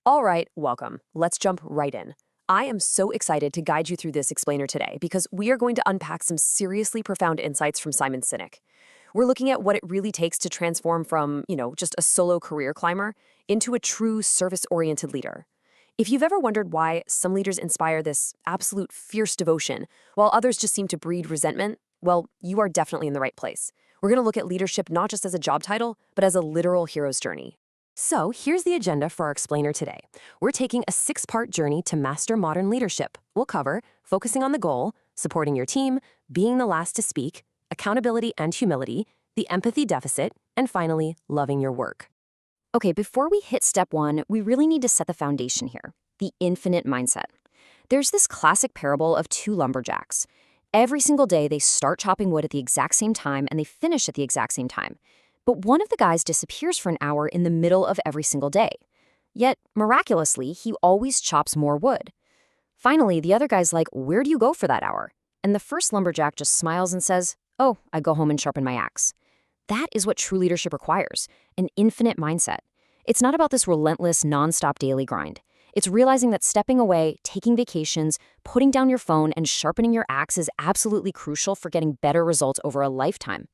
All right, welcome. Let's jump right in. I am so excited to guide you through this explainer today because we are going to unpack some seriously profound insights from Simon Sinek. We're looking at what it really takes to transform from, just a solo career climber into a true service-oriented leader. If you've ever wondered why some leaders inspire this absolute fierce devotion, while others just seem to breed resentment, well, you are definitely in the right place. We're going to look at leadership not just as a job title, but as a literal hero's journey. So here's the agenda for our explainer today. We're taking a 6-part journey to master modern leadership. We'll cover focusing on the goal, supporting your team, being the last to speak, accountability and humility, the empathy deficit, and finally, loving your work. Okay, before we hit step 1, we really need to set the foundation here, the infinite mindset. There's this classic parable of 2 lumberjacks. Every single day, they start chopping wood at the exact same time and they finish at the exact same time. But one of the guys disappears for an hour in the middle of every single day. Yet, miraculously, he always chops more wood. Finally, the other guy's like, "Where do you go for that hour?" And the first lumberjack just smiles and says, "Oh, I go home and sharpen my axe." That is what true leadership requires, an infinite mindset. It's not about this relentless, nonstop daily grind. It's realizing that stepping away, taking vacations, putting down your phone, and sharpening your axe is absolutely crucial for getting better results over a lifetime.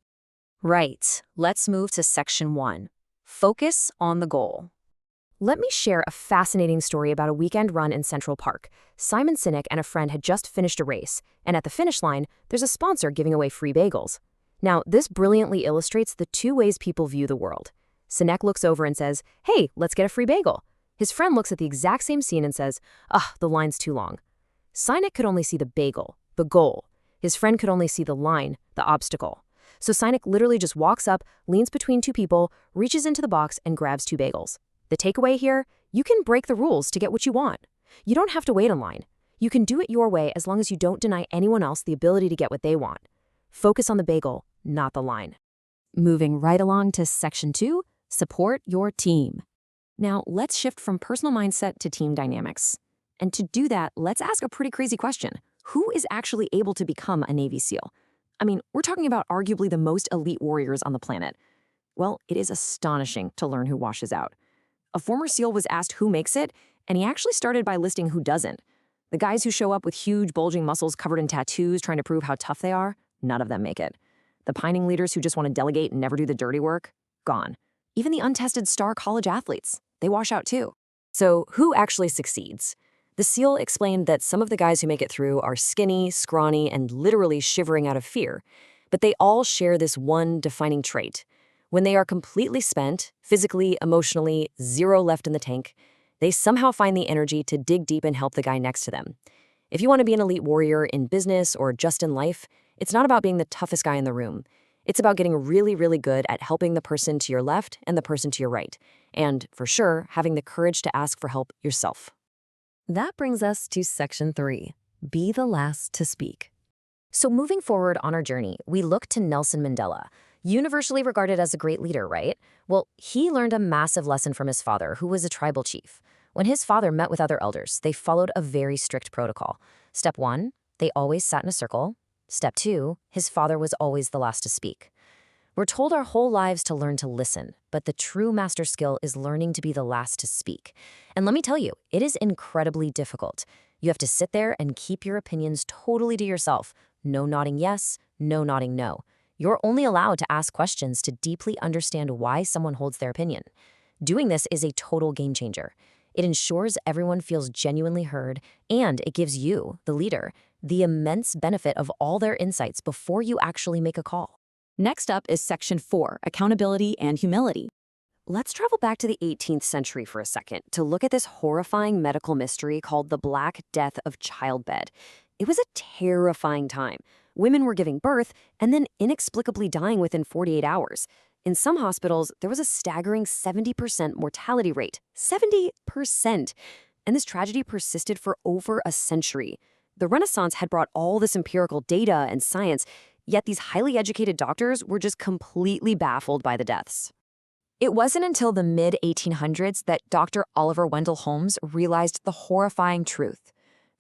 Right, let's move to section 1. Focus on the goal. Let me share a fascinating story about a weekend run in Central Park. Simon Sinek and a friend had just finished a race, and at the finish line, there's a sponsor giving away free bagels. Now, this brilliantly illustrates the 2 ways people view the world. Sinek looks over and says, "Hey, let's get a free bagel." His friend looks at the exact same scene and says, "The line's too long." Sinek could only see the bagel, the goal. His friend could only see the line, the obstacle. So Sinek literally just walks up, leans between 2 people, reaches into the box, and grabs 2 bagels. The takeaway here, you can break the rules to get what you want. You don't have to wait in line. You can do it your way as long as you don't deny anyone else the ability to get what they want. Focus on the bagel, not the line. Moving right along to section 2, support your team. Now, let's shift from personal mindset to team dynamics. And to do that, let's ask a pretty crazy question. Who is actually able to become a Navy SEAL? I mean, we're talking about arguably the most elite warriors on the planet. Well, it is astonishing to learn who washes out. A former SEAL was asked who makes it, and he actually started by listing who doesn't. The guys who show up with huge bulging muscles covered in tattoos trying to prove how tough they are, none of them make it. The pining leaders who just want to delegate and never do the dirty work, gone. Even the untested star college athletes, they wash out too. So who actually succeeds? The SEAL explained that some of the guys who make it through are skinny, scrawny, and literally shivering out of fear. But they all share this one defining trait. When they are completely spent, physically, emotionally, 0 left in the tank, they somehow find the energy to dig deep and help the guy next to them. If you want to be an elite warrior in business or just in life, it's not about being the toughest guy in the room. It's about getting really, really good at helping the person to your left and the person to your right. And, for sure, having the courage to ask for help yourself. That brings us to section 3, be the last to speak. So moving forward on our journey, we look to Nelson Mandela, universally regarded as a great leader, right? Well, he learned a massive lesson from his father, who was a tribal chief. When his father met with other elders, they followed a very strict protocol. Step 1, they always sat in a circle. Step 2, his father was always the last to speak. We're told our whole lives to learn to listen, but the true master skill is learning to be the last to speak. And let me tell you, it is incredibly difficult. You have to sit there and keep your opinions totally to yourself. No nodding yes, no nodding no. You're only allowed to ask questions to deeply understand why someone holds their opinion. Doing this is a total game changer. It ensures everyone feels genuinely heard, and it gives you, the leader, the immense benefit of all their insights before you actually make a call. Next up is section 4, accountability and humility. Let's travel back to the 18th century for a second to look at this horrifying medical mystery called the Black Death of Childbed. It was a terrifying time. Women were giving birth and then inexplicably dying within 48 hours. In some hospitals, there was a staggering 70% mortality rate. 70%! And this tragedy persisted for over a century. The Renaissance had brought all this empirical data and science, yet these highly educated doctors were just completely baffled by the deaths. It wasn't until the mid-1800s that Dr. Oliver Wendell Holmes realized the horrifying truth.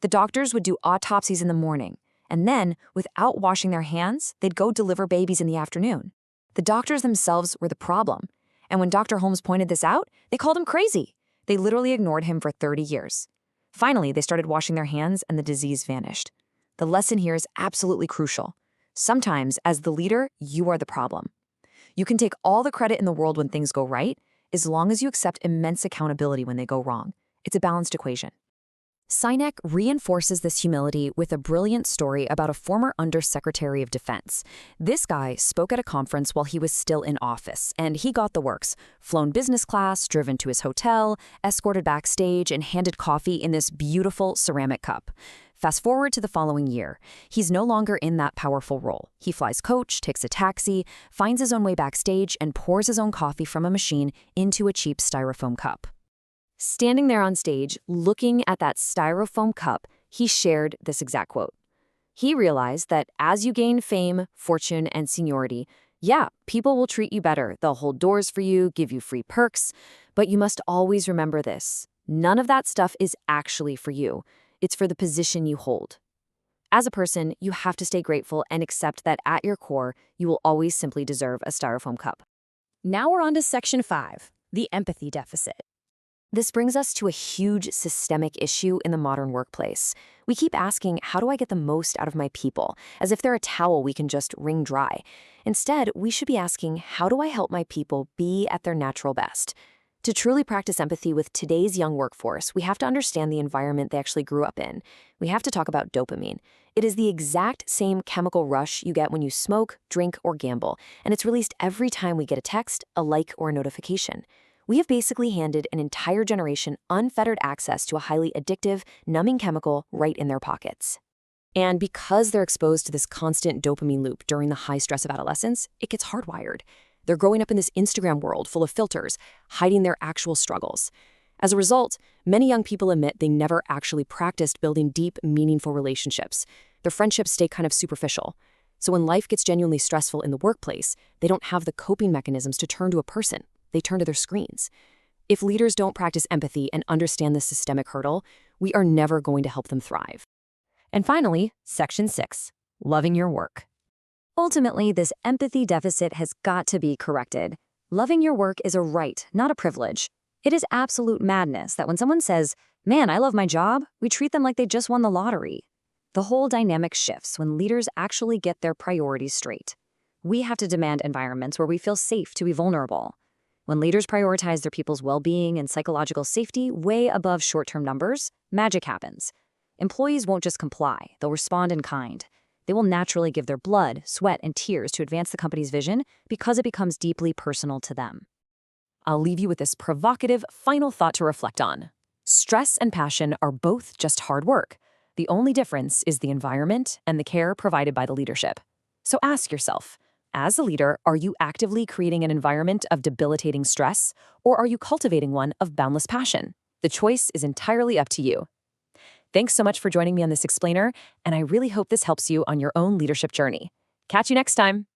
The doctors would do autopsies in the morning, and then, without washing their hands, they'd go deliver babies in the afternoon. The doctors themselves were the problem, and when Dr. Holmes pointed this out, they called him crazy. They literally ignored him for 30 years. Finally, they started washing their hands and the disease vanished. The lesson here is absolutely crucial. Sometimes, as the leader, you are the problem. You can take all the credit in the world when things go right, as long as you accept immense accountability when they go wrong. It's a balanced equation. Sinek reinforces this humility with a brilliant story about a former Undersecretary of Defense. This guy spoke at a conference while he was still in office, and he got the works. Flown business class, driven to his hotel, escorted backstage, and handed coffee in this beautiful ceramic cup. Fast forward to the following year. He's no longer in that powerful role. He flies coach, takes a taxi, finds his own way backstage, and pours his own coffee from a machine into a cheap styrofoam cup. Standing there on stage, looking at that styrofoam cup, he shared this exact quote. He realized that as you gain fame, fortune, and seniority, yeah, people will treat you better. They'll hold doors for you, give you free perks. But you must always remember this. None of that stuff is actually for you. It's for the position you hold. As a person, you have to stay grateful and accept that at your core, you will always simply deserve a styrofoam cup. Now we're on to Section 5, the empathy deficit. This brings us to a huge systemic issue in the modern workplace. We keep asking, how do I get the most out of my people? As if they're a towel we can just wring dry. Instead, we should be asking, how do I help my people be at their natural best? To truly practice empathy with today's young workforce, we have to understand the environment they actually grew up in. We have to talk about dopamine. It is the exact same chemical rush you get when you smoke, drink, or gamble, and it's released every time we get a text, a like, or a notification. We have basically handed an entire generation unfettered access to a highly addictive, numbing chemical right in their pockets. And because they're exposed to this constant dopamine loop during the high stress of adolescence, it gets hardwired. They're growing up in this Instagram world full of filters, hiding their actual struggles. As a result, many young people admit they never actually practiced building deep, meaningful relationships. Their friendships stay kind of superficial. So when life gets genuinely stressful in the workplace, they don't have the coping mechanisms to turn to a person. They turn to their screens. If leaders don't practice empathy and understand this systemic hurdle, we are never going to help them thrive. And finally, Section 6, loving your work. Ultimately, this empathy deficit has got to be corrected. Loving your work is a right, not a privilege. It is absolute madness that when someone says, "Man, I love my job," we treat them like they just won the lottery. The whole dynamic shifts when leaders actually get their priorities straight. We have to demand environments where we feel safe to be vulnerable. When leaders prioritize their people's well-being and psychological safety way above short-term numbers, magic happens. Employees won't just comply, they'll respond in kind. They will naturally give their blood, sweat, and tears to advance the company's vision because it becomes deeply personal to them. I'll leave you with this provocative final thought to reflect on. Stress and passion are both just hard work. The only difference is the environment and the care provided by the leadership. So ask yourself, as a leader, are you actively creating an environment of debilitating stress, or are you cultivating one of boundless passion? The choice is entirely up to you. Thanks so much for joining me on this explainer, and I really hope this helps you on your own leadership journey. Catch you next time.